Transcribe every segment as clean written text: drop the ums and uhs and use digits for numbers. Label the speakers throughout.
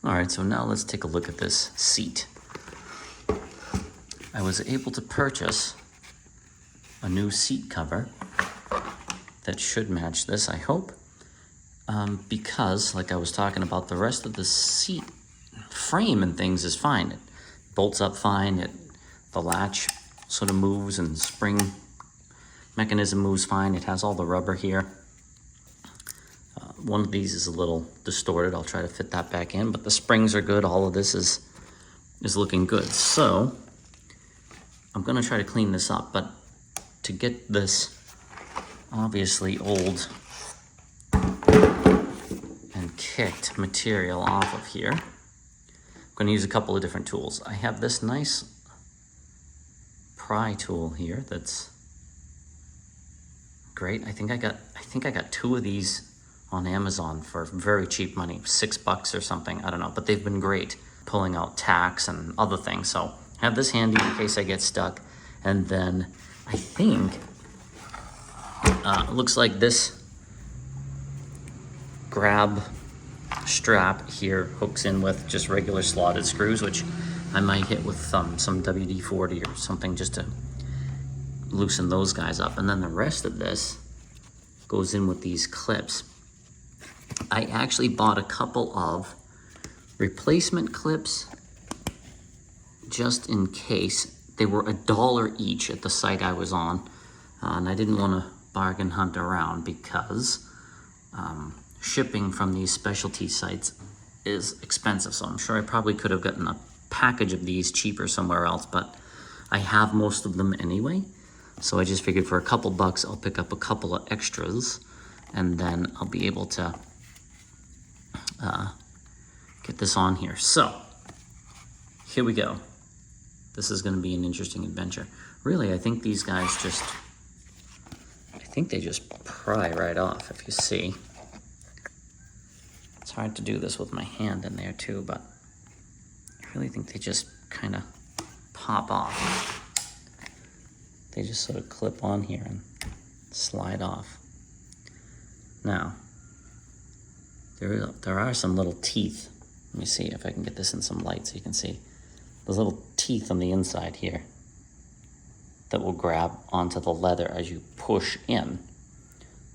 Speaker 1: All right, so now let's take a look at this seat. I was able to purchase a new seat cover that should match this, I hope, because, like I was talking about, the rest of the seat frame and things is fine. It bolts up fine, the latch sort of moves and spring mechanism moves fine. It has all the rubber here. One of these is a little distorted. I'll try to fit that back in, but the springs are good. All of this is looking good. So I'm gonna try to clean this up, but to get this obviously old and kicked material off of here, I'm gonna use a couple of different tools. I have this nice pry tool here that's great. I think I got 2 of these on Amazon for very cheap money, $6 or something, I don't know, but they've been great pulling out tacks and other things. So I have this handy in case I get stuck. And then I think it looks like this grab strap here hooks in with just regular slotted screws, which I might hit with some WD-40 or something just to loosen those guys up. And then the rest of this goes in with these clips. I actually bought a couple of replacement clips just in case. They were $1 each at the site I was on, and I didn't want to bargain hunt around because shipping from these specialty sites is expensive. So I'm sure I probably could have gotten a package of these cheaper somewhere else, but I have most of them anyway. So I just figured for a couple bucks, I'll pick up a couple of extras, and then I'll be able to get this on here. So here we go. This is going to be an interesting adventure. Really, I think these guys they just pry right off, if you see. It's hard to do this with my hand in there too, but I really think they just kind of pop off. They just sort of clip on here and slide off. Now, there are some little teeth. Let me see if I can get this in some light so you can see. There's little teeth on the inside here that will grab onto the leather as you push in,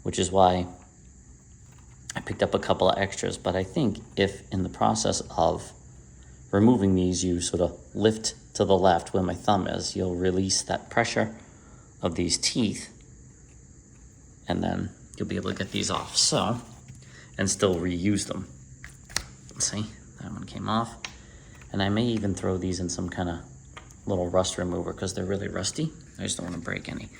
Speaker 1: which is why I picked up a couple of extras. But I think if in the process of removing these, you sort of lift to the left where my thumb is, you'll release that pressure of these teeth, and then you'll be able to get these off. So, and still reuse them. See, that one came off. And I may even throw these in some kind of little rust remover because they're really rusty. I just don't want to break any.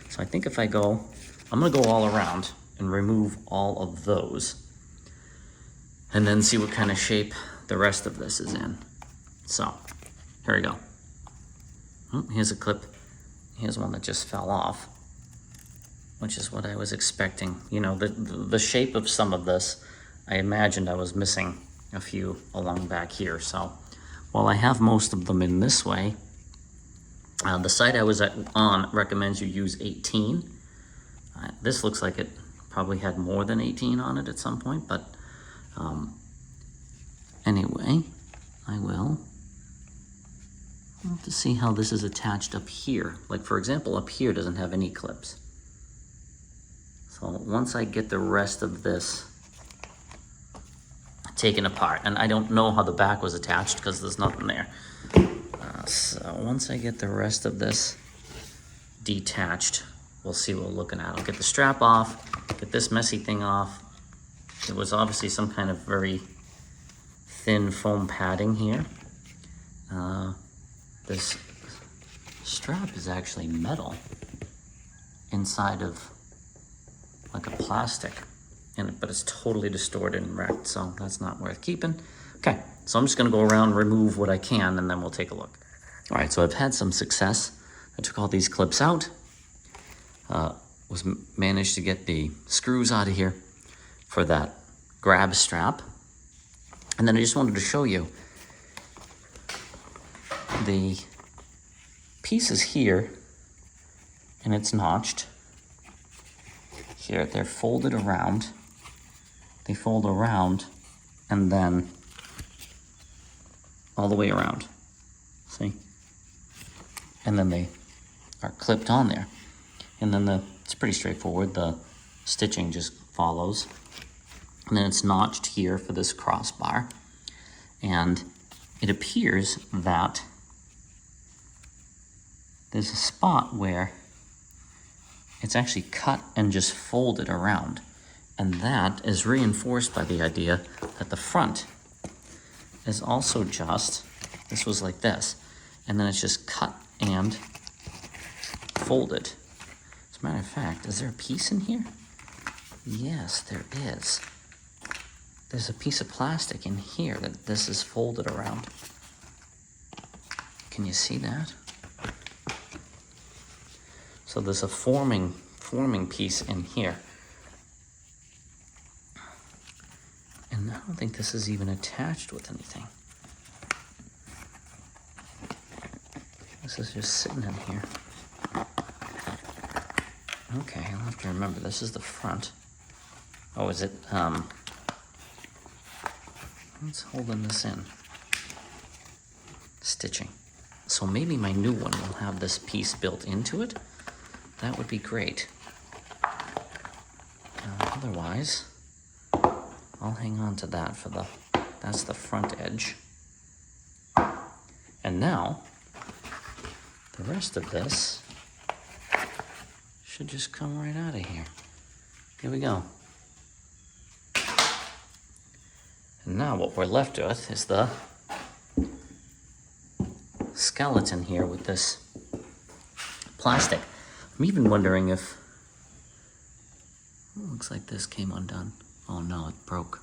Speaker 1: So I think if I'm gonna go all around and remove all of those and then see what kind of shape the rest of this is in. So here we go. Oh, here's a clip. Here's one that just fell off, which is what I was expecting. You know, the shape of some of this, I imagined I was missing a few along back here. So while I have most of them in this way, the site I was on recommends you use 18. This looks like it probably had more than 18 on it at some point, but anyway, I'll have to see how this is attached up here. Like, for example, up here doesn't have any clips. So once I get the rest of this taken apart, and I don't know how the back was attached because there's nothing there. So once I get the rest of this detached, we'll see what we're looking at. I'll get the strap off, get this messy thing off. It was obviously some kind of very thin foam padding here. This strap is actually metal inside of like a plastic, but it's totally distorted and wrecked, so that's not worth keeping. Okay, so I'm just gonna go around and remove what I can, and then we'll take a look. All right, so I've had some success. I took all these clips out, managed to get the screws out of here for that grab strap. And then I just wanted to show you the pieces here, and it's notched. Here, they're folded around. They fold around, and then all the way around. See? And then they are clipped on there. And then it's pretty straightforward. The stitching just follows. And then it's notched here for this crossbar. And it appears that there's a spot where it's actually cut and just folded around. And that is reinforced by the idea that the front is also just, this was like this, and then it's just cut and folded. As a matter of fact, is there a piece in here? Yes, there is. There's a piece of plastic in here that this is folded around. Can you see that? So there's a forming piece in here. And I don't think this is even attached with anything. This is just sitting in here. Okay, I'll have to remember, this is the front. Oh, is it, what's holding this in? Stitching. So maybe my new one will have this piece built into it. That would be great. Otherwise, I'll hang on to that for that's the front edge. And now, the rest of this should just come right out of here. Here we go. And now what we're left with is the skeleton here with this plastic. I'm even wondering if, it looks like this came undone. Oh no, it broke.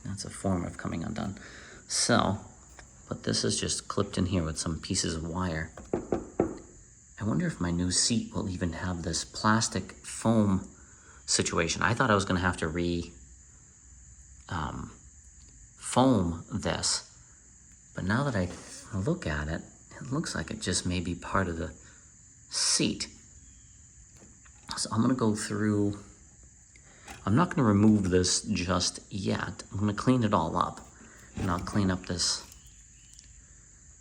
Speaker 1: That's a form of coming undone. So, but this is just clipped in here with some pieces of wire. I wonder if my new seat will even have this plastic foam situation. I thought I was gonna have to foam this, but now that I look at it, it looks like it just may be part of the seat. So I'm gonna go through, I'm not gonna remove this just yet. I'm gonna clean it all up, and I'll clean up this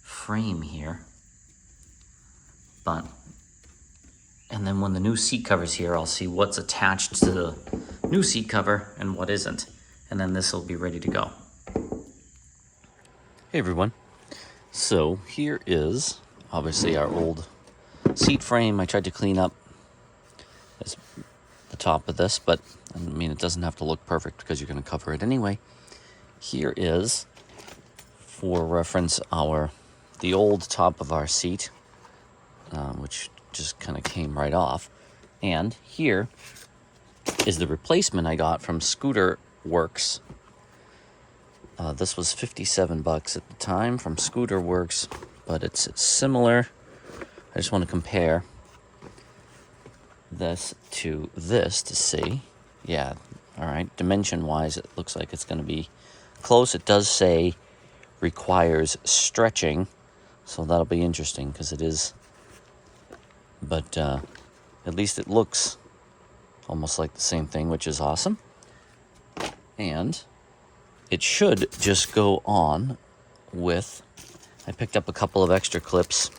Speaker 1: frame here. And then when the new seat cover's here, I'll see what's attached to the new seat cover and what isn't. And then this will be ready to go. Hey everyone. So here is obviously our old seat frame. I tried to clean up the top of this, but I mean, it doesn't have to look perfect because you're going to cover it anyway. Here is, for reference, the old top of our seat, which just kind of came right off. And here is the replacement I got from ScooterWorks. This was $57 at the time from ScooterWorks, but it's similar. I just want to compare this to this to see. Yeah, all right, dimension-wise, it looks like it's going to be close. It does say requires stretching, so that'll be interesting because it is. But at least it looks almost like the same thing, which is awesome. And it should just go on with, I picked up a couple of extra clips,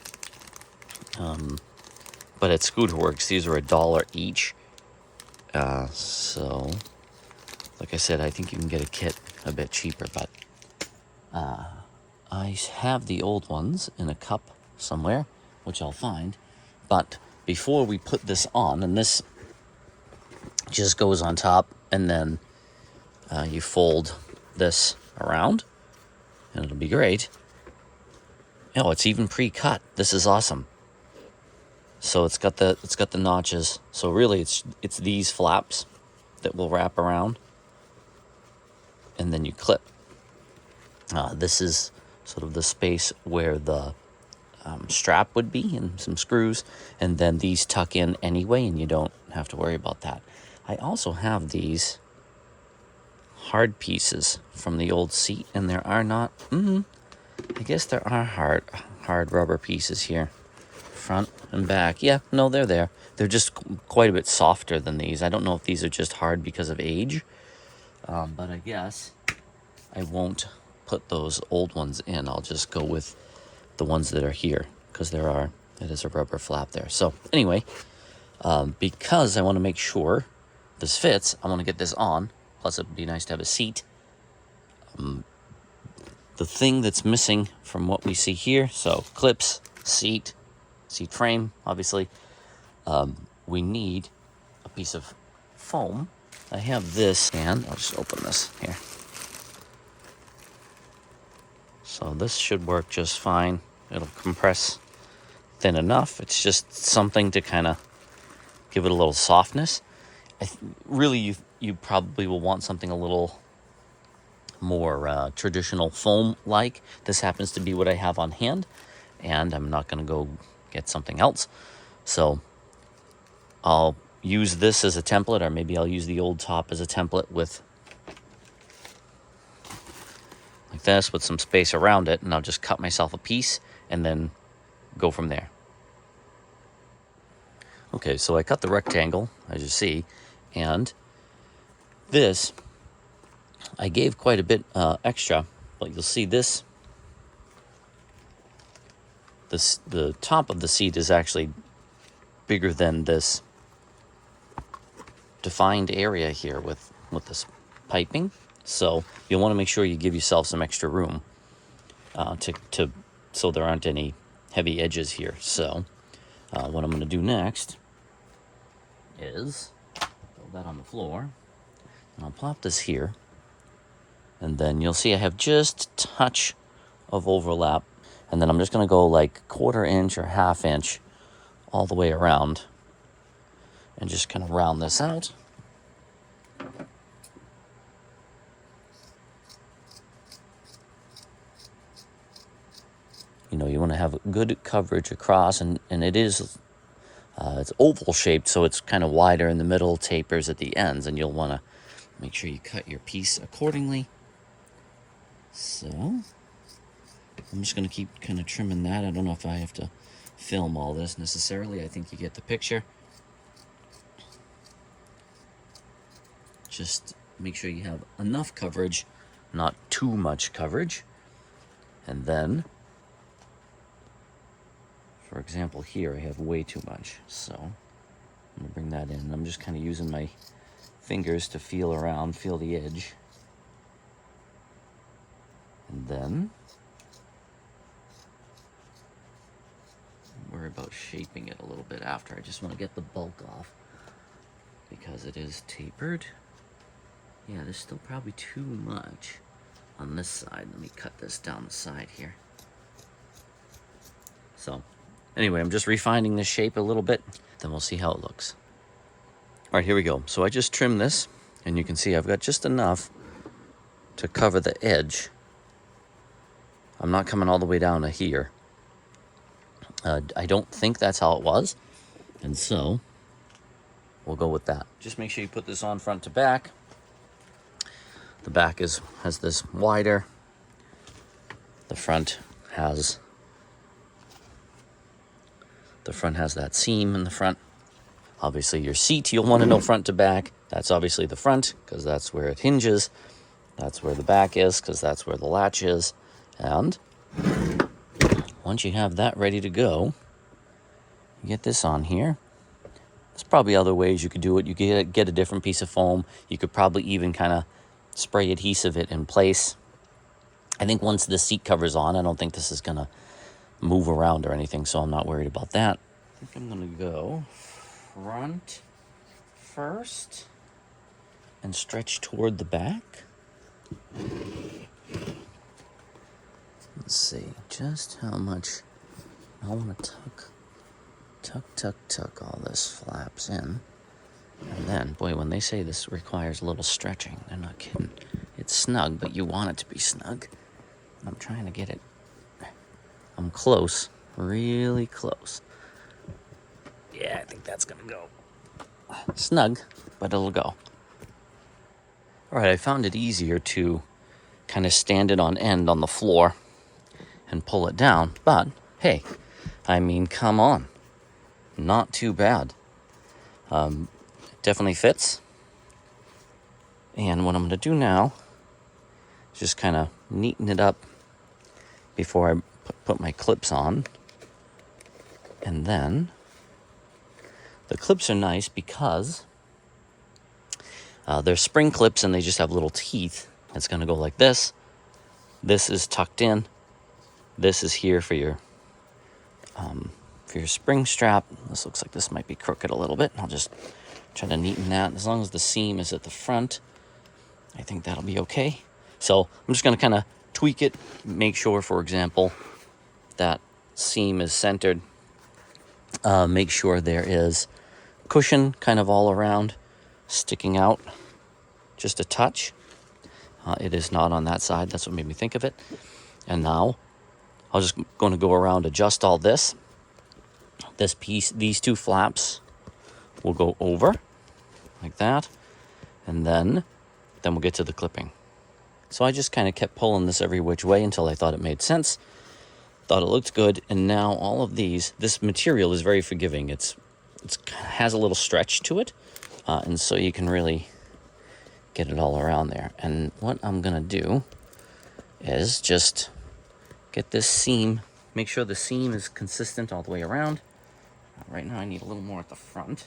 Speaker 1: but at ScooterWorks, these are $1 each. So, like I said, I think you can get a kit a bit cheaper, but I have the old ones in a cup somewhere, which I'll find. But before we put this on, and this just goes on top, and then you fold this around, and it'll be great. Oh, it's even pre-cut. This is awesome. So it's got the notches. So really, it's these flaps that will wrap around, and then you clip. This is sort of the space where the strap would be, and some screws, and then these tuck in anyway, and you don't have to worry about that. I also have these hard pieces from the old seat, and there are not, I guess there are hard rubber pieces here, front and back. Yeah, no, they're there. They're just quite a bit softer than these. I don't know if these are just hard because of age, but I guess I won't put those old ones in. I'll just go with the ones that are here, because it is a rubber flap there. So anyway, because I want to make sure this fits, I want to get this on. Plus, it would be nice to have a seat. The thing that's missing from what we see here, so clips, seat frame, obviously, we need a piece of foam. I have this, and I'll just open this here. So this should work just fine. It'll compress thin enough. It's just something to kind of give it a little softness. Really, you probably will want something a little more traditional foam-like. This happens to be what I have on hand, and I'm not going to go get something else. So I'll use this as a template, or maybe I'll use the old top as a template with like this, with some space around it, and I'll just cut myself a piece and then go from there. Okay, so I cut the rectangle, as you see, and this, I gave quite a bit extra, but you'll see the top of the seat is actually bigger than this defined area here with this piping. So you'll want to make sure you give yourself some extra room so there aren't any heavy edges here. So what I'm going to do next is throw that on the floor, and I'll plop this here, and then you'll see I have just a touch of overlap, and then I'm just going to go like 1/4 inch or 1/2 inch all the way around and just kind of round this out. You know, you want to have good coverage across, and it is, it's oval shaped, so it's kind of wider in the middle, tapers at the ends, and you'll want to make sure you cut your piece accordingly. So I'm just going to keep kind of trimming that. I don't know if I have to film all this necessarily. I think you get the picture. Just make sure you have enough coverage, not too much coverage. And then, for example, here I have way too much, so I'm going to bring that in. I'm just kind of using my fingers to feel around, feel the edge. And then worry about shaping it a little bit after. I just want to get the bulk off because it is tapered. Yeah, there's still probably too much on this side. Let me cut this down the side here. So anyway, I'm just refining the shape a little bit, then we'll see how it looks. All right, here we go. So I just trimmed this, and you can see I've got just enough to cover the edge. I'm not coming all the way down to here. I don't think that's how it was, and so we'll go with that. Just make sure you put this on front to back. The back has this wider. The front has that seam in the front. Obviously your seat, you'll want to know front to back. That's obviously the front, because that's where it hinges. That's where the back is, because that's where the latch is. And once you have that ready to go, you get this on here. There's probably other ways you could do it. You could get a different piece of foam. You could probably even kind of spray adhesive it in place. I think once the seat cover's on, I don't think this is going to move around or anything, so I'm not worried about that. I think I'm going to go front first and stretch toward the back. Let's see just how much I want to tuck all this flaps in. And then, boy, when they say this requires a little stretching, they're not kidding. It's snug, but you want it to be snug. I'm trying to get it. I'm close, really close. Yeah, I think that's gonna go. Snug, but it'll go. All right, I found it easier to kind of stand it on end on the floor and pull it down, but hey, I mean, come on. Not too bad. Definitely fits. And what I'm going to do now is Just kind of neaten it up before I put my clips on. And then the clips are nice because they're spring clips and they just have little teeth. It's going to go like this. This is tucked in. This is here for your spring strap. This looks like this might be crooked a little bit. I'll just try to neaten that. As long as the seam is at the front, I think that'll be okay. So I'm just going to kind of tweak it, make sure, for example, that seam is centered. Make sure there is cushion kind of all around, sticking out just a touch. It is not on that side. That's what made me think of it. And now I'm just going to go around, adjust all this. This piece, these two flaps will go over like that. And then we'll get to the clipping. So I just kind of kept pulling this every which way until I thought it made sense. Thought it looked good. And now all of these, this material is very forgiving. It has a little stretch to it. And so you can really get it all around there. And what I'm going to do is just get this seam, make sure the seam is consistent all the way around. Right now I need a little more at the front.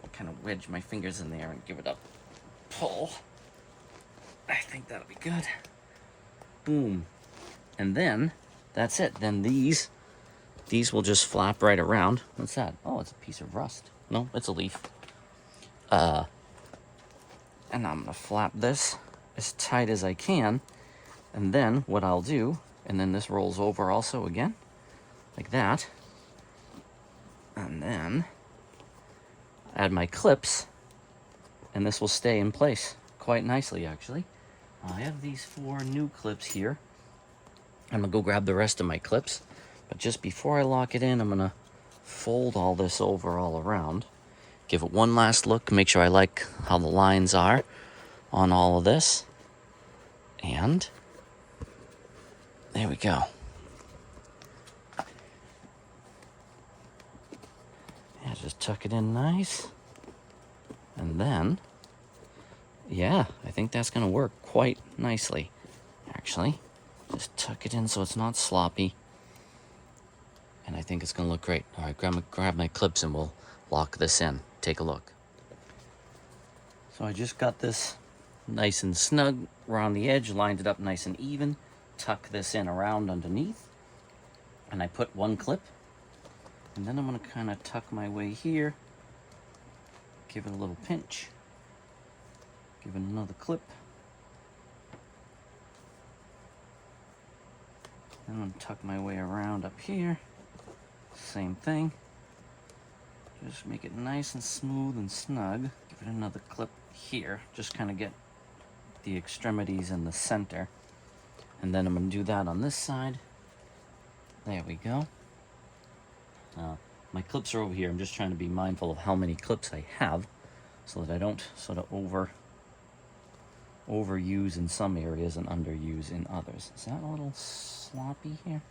Speaker 1: I'll kind of wedge my fingers in there and give it a pull. I think that'll be good. Boom. And then that's it. Then these will just flap right around. What's that? Oh, it's a piece of rust. No, it's a leaf. And I'm going to flap this as tight as I can. And then what I'll do, and then this rolls over also again, like that. And then add my clips, and this will stay in place quite nicely, actually. I have these 4 new clips here. I'm going to go grab the rest of my clips. But just before I lock it in, I'm going to fold all this over all around. Give it one last look, make sure I like how the lines are on all of this. And there we go. Yeah, just tuck it in nice. And then, yeah, I think that's going to work quite nicely, actually. Just tuck it in so it's not sloppy. And I think it's going to look great. All right, grab my clips and we'll lock this in. Take a look. So I just got this nice and snug around the edge, lined it up nice and even. Tuck this in around underneath. And I put one clip. And then I'm going to kind of tuck my way here. Give it a little pinch. Give it another clip. Then I'm going to tuck my way around up here. Same thing. Just make it nice and smooth and snug. Give it another clip here. Just kind of get the extremities in the center. And then I'm going to do that on this side. There we go. My clips are over here. I'm just trying to be mindful of how many clips I have so that I don't sort of overuse in some areas and underuse in others. Is that a little sloppy here?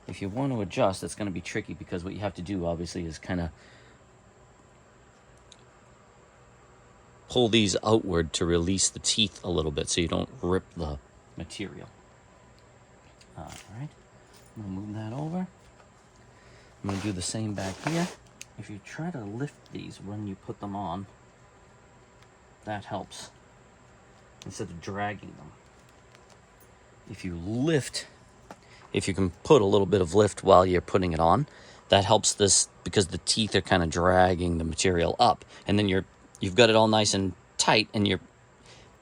Speaker 1: If you want to adjust, it's going to be tricky because what you have to do, obviously, is kind of pull these outward to release the teeth a little bit so you don't rip the material. All right, I'm going to move that over. I'm going to do the same back here. If you try to lift these when you put them on, that helps instead of dragging them. If you lift, if you can put a little bit of lift while you're putting it on, that helps this because the teeth are kind of dragging the material up, and then you've got it all nice and tight and you're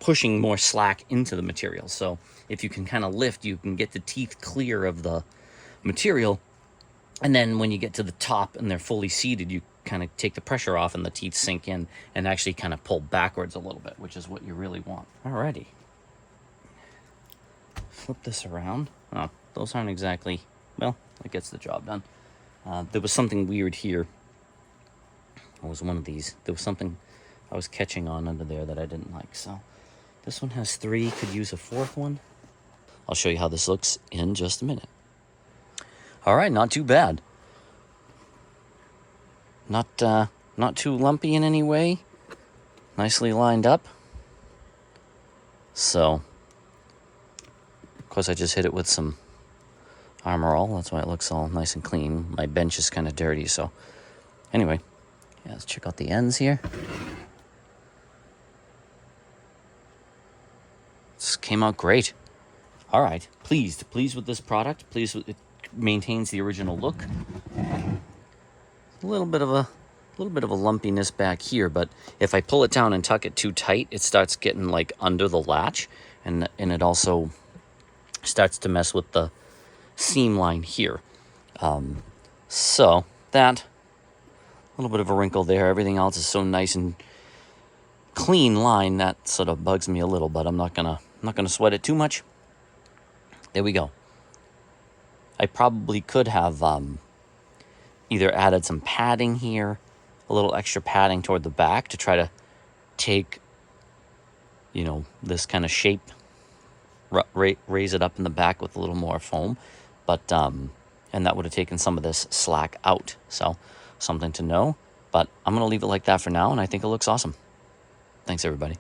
Speaker 1: pushing more slack into the material. So if you can kind of lift, you can get the teeth clear of the material. And then when you get to the top and they're fully seated, you kind of take the pressure off and the teeth sink in and actually kind of pull backwards a little bit, which is what you really want. Alrighty. Flip this around. Oh, those aren't exactly, well, it gets the job done. There was something weird here. It was one of these. There was something I was catching on under there that I didn't like. So this one has 3, could use a 4th one. I'll show you how this looks in just a minute. All right, not too bad. Not too lumpy in any way. Nicely lined up. So, of course, I just hit it with some Armor All. That's why it looks all nice and clean. My bench is kind of dirty, so anyway, yeah, let's check out the ends here. This came out great. All right, pleased with this product. Pleased with it. Maintains the original look. A little bit of a lumpiness back here, but if I pull it down and tuck it too tight, it starts getting like under the latch, and it also starts to mess with the seam line here. So that, a little bit of a wrinkle there. Everything else is so nice and clean line that sort of bugs me a little, but I'm not gonna sweat it too much. There we go. I probably could have either added some padding here, a little extra padding toward the back to try to take, you know, this kind of shape, raise it up in the back with a little more foam, but and that would have taken some of this slack out. So something to know, but I'm going to leave it like that for now, and I think it looks awesome. Thanks, everybody.